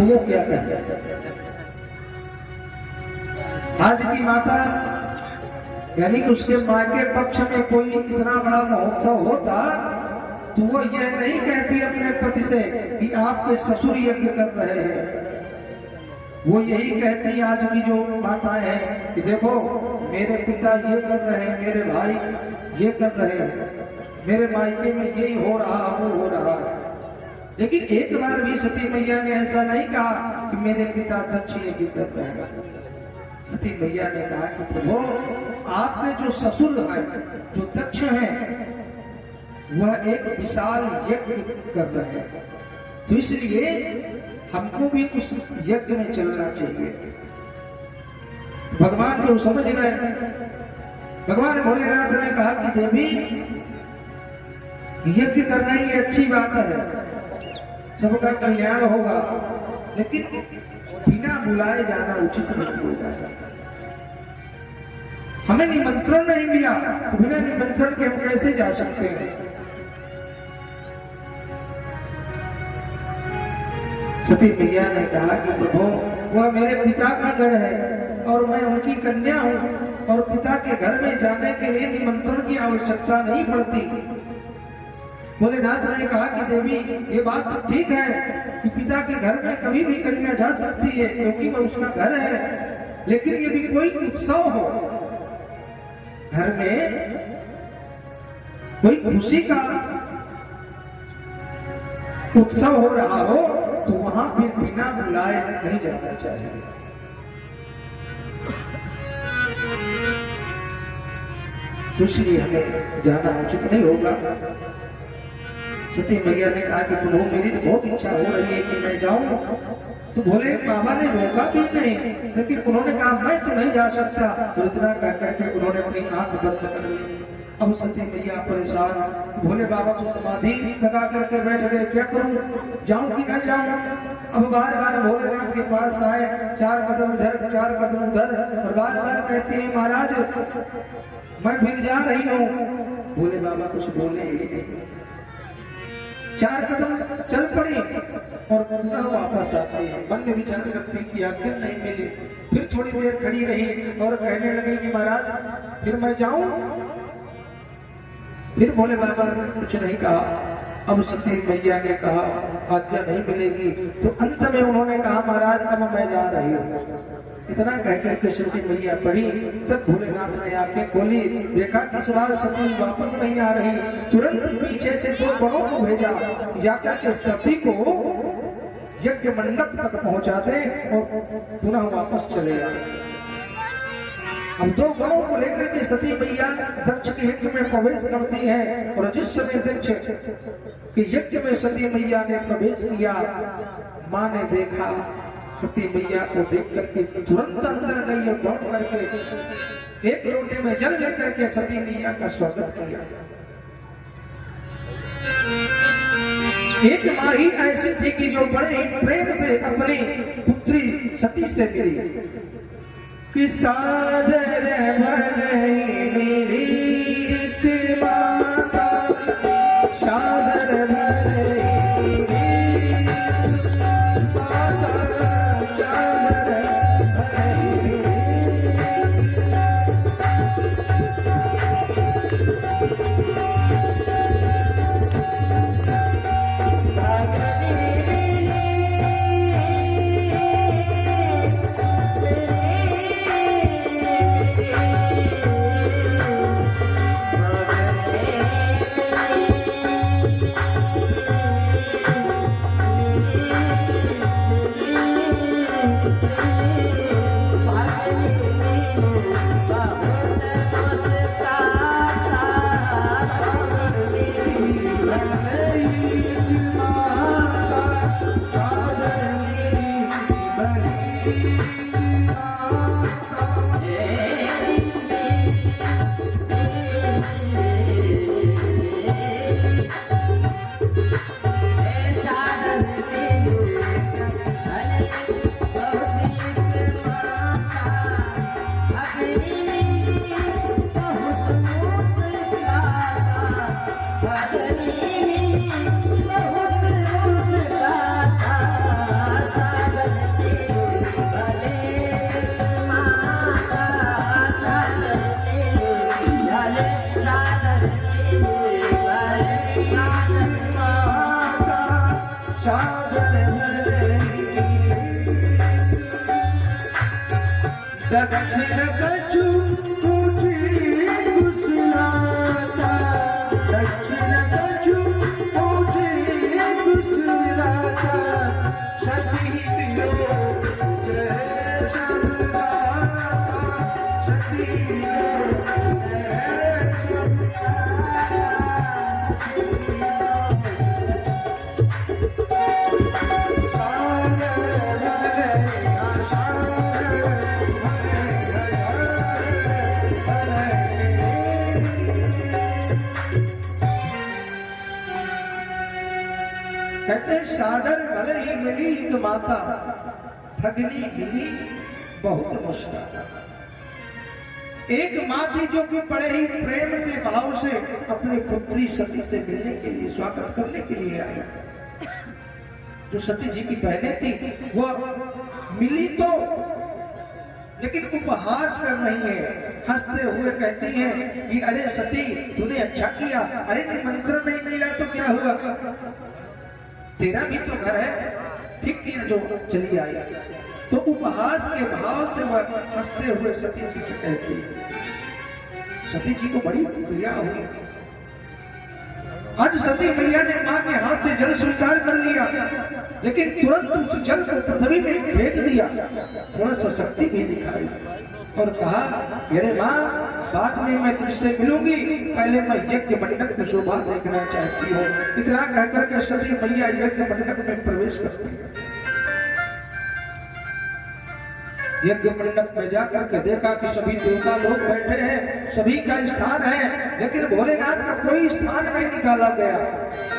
वो क्या कहते हैं। आज की माता यानी कि उसके मायके पक्ष में कोई इतना बड़ा महोत्सव होता तो वो यह नहीं कहती अपने पति से कि आपके ससुर यज्ञ कर रहे हैं। वो यही कहती आज की जो माताएं हैं कि देखो मेरे पिता ये कर रहे हैं, मेरे भाई ये कर रहे हैं, मेरे मायके में यही हो रहा वो हो रहा है। लेकिन एक बार भी सती मैया ने ऐसा नहीं कहा कि मेरे पिता दक्ष यज्ञ कर रहे हैं। सती मैया ने कहा कि प्रभु आपके जो ससुर हैं, जो दक्ष हैं, वह एक विशाल यज्ञ कर रहे हैं, तो इसलिए हमको भी उस यज्ञ में चलना चाहिए। भगवान को समझ गए। भगवान भोलेनाथ ने कहा कि देवी यज्ञ करना ही अच्छी बात है, सबका कल्याण होगा, लेकिन बिना बुलाए जाना उचित नहीं होगा। हमें निमंत्रण नहीं मिला, बिना निमंत्रण के हम कैसे जा सकते हैं। सती मैया ने कहा कि प्रभु वह मेरे पिता का घर है और मैं उनकी कन्या हूं और पिता के घर में जाने के लिए निमंत्रण की आवश्यकता नहीं पड़ती। भोलेनाथ ने कहा कि देवी ये बात तो ठीक है कि पिता के घर में कभी भी कन्या जा सकती है क्योंकि वह उसका घर है, लेकिन यदि कोई उत्सव हो, घर में कोई खुशी का उत्सव हो रहा हो तो वहां फिर बिना बुलाए नहीं जाना चाहिए। इसलिए हमें जाना उचित नहीं होगा। सती मैया ने कहा कि प्रभु मेरी तो बहुत इच्छा हो रही है कि मैं जाऊं, तो भोले बाबा ने रोका भी नहीं, लेकिन उन्होंने कहा मैं तो नहीं जा सकता। तो इतना कह करके उन्होंने अपनी आंख बंद कर ली। अब सती मैया परेशान, भोले बाबा तो समाधि लगा करके बैठ गए, क्या करूं, जाऊं कि ना जाऊं। अब बार बार भोलेनाथ के पास आए, 4 कदम इधर 4 कदम उधर, और बार बार कहते हैं महाराज मैं फिर जा रही हूँ। भोले बाबा कुछ बोले ही नहीं। 4 कदम चल पड़ी और पुनः वापस आती है। मन में विचार करती कि आखिर नहीं मिली। फिर थोड़ी देर खड़ी रही और कहने लगी कि महाराज फिर मैं जाऊं। फिर भोले बाबा ने कुछ नहीं कहा। अब सती मैया ने कहा आज्ञा नहीं मिलेगी, तो अंत में उन्होंने कहा महाराज अब मैं जा रही हूँ। इतना कहकर के सती मैया पड़ी। तब भोलेनाथ ने आंखें खोली, देखा कि इस बार सती वापस नहीं आ रही। तुरंत पीछे से 2 गणों को भेजा, जाकर के सती को यज्ञ मंडप तक पहुंचा दे और पुनः वापस चले आए। अब 2 गणों को लेकर के सती मैया दक्ष के यज्ञ में प्रवेश करती है। और जिस समय दक्ष के यज्ञ में सती मैया ने प्रवेश किया, मां ने देखा, सती मैया को देख करके तुरंत अंदर गई और दौड़ करके एक लोटे में जल लेकर के सती मैया का स्वागत किया। एक माँ ही ऐसी थी कि जो बड़े ही प्रेम से अपनी पुत्री सती से मिली कि सादर भले मेरी माता, सादर भले दक्षिण कछु ऊँची कुशलाता, दक्षिण कछु ऊँची कुशलाता, सती बिलो जय सब गाता, सती बिलो जय सब कहते सादर भले ही मिली एक माता, ठगनी मिली बहुत मुश्किल। एक माँ थी जो कि बड़े ही प्रेम से भाव से अपनी पुत्री सती से मिलने के लिए, स्वागत करने के लिए आई। जो सती जी की बहनें थी वो मिली तो, लेकिन उपहास कर रही है, हंसते हुए कहती हैं कि अरे सती तूने अच्छा किया, अरे निमंत्रण नहीं मिला तो क्या हुआ, तेरा भी तो घर है, ठीक किया जो चली आई। तो उपहास के भाव से वह हंसते हुए सती जी से कहती है। सती जी को बड़ी प्रिया हुई। आज सती मैया ने मां के हाथ से जल स्वीकार कर लिया, लेकिन तुरंत उस जल को पृथ्वी में फेंक दिया, थोड़ा सा शक्ति भी दिखाई और कहा अरे माँ बाद में मैं तुझसे मिलूंगी, पहले मैं यज्ञ मंडप में शोभा देखना चाहती हूँ। इतना कहकर के सती मैया यज्ञ मंडप में प्रवेश करती है। यज्ञ मंडप में जाकर के देखा कि सभी देवता लोग बैठे हैं, सभी का स्थान है, लेकिन भोलेनाथ का कोई स्थान नहीं निकाला गया।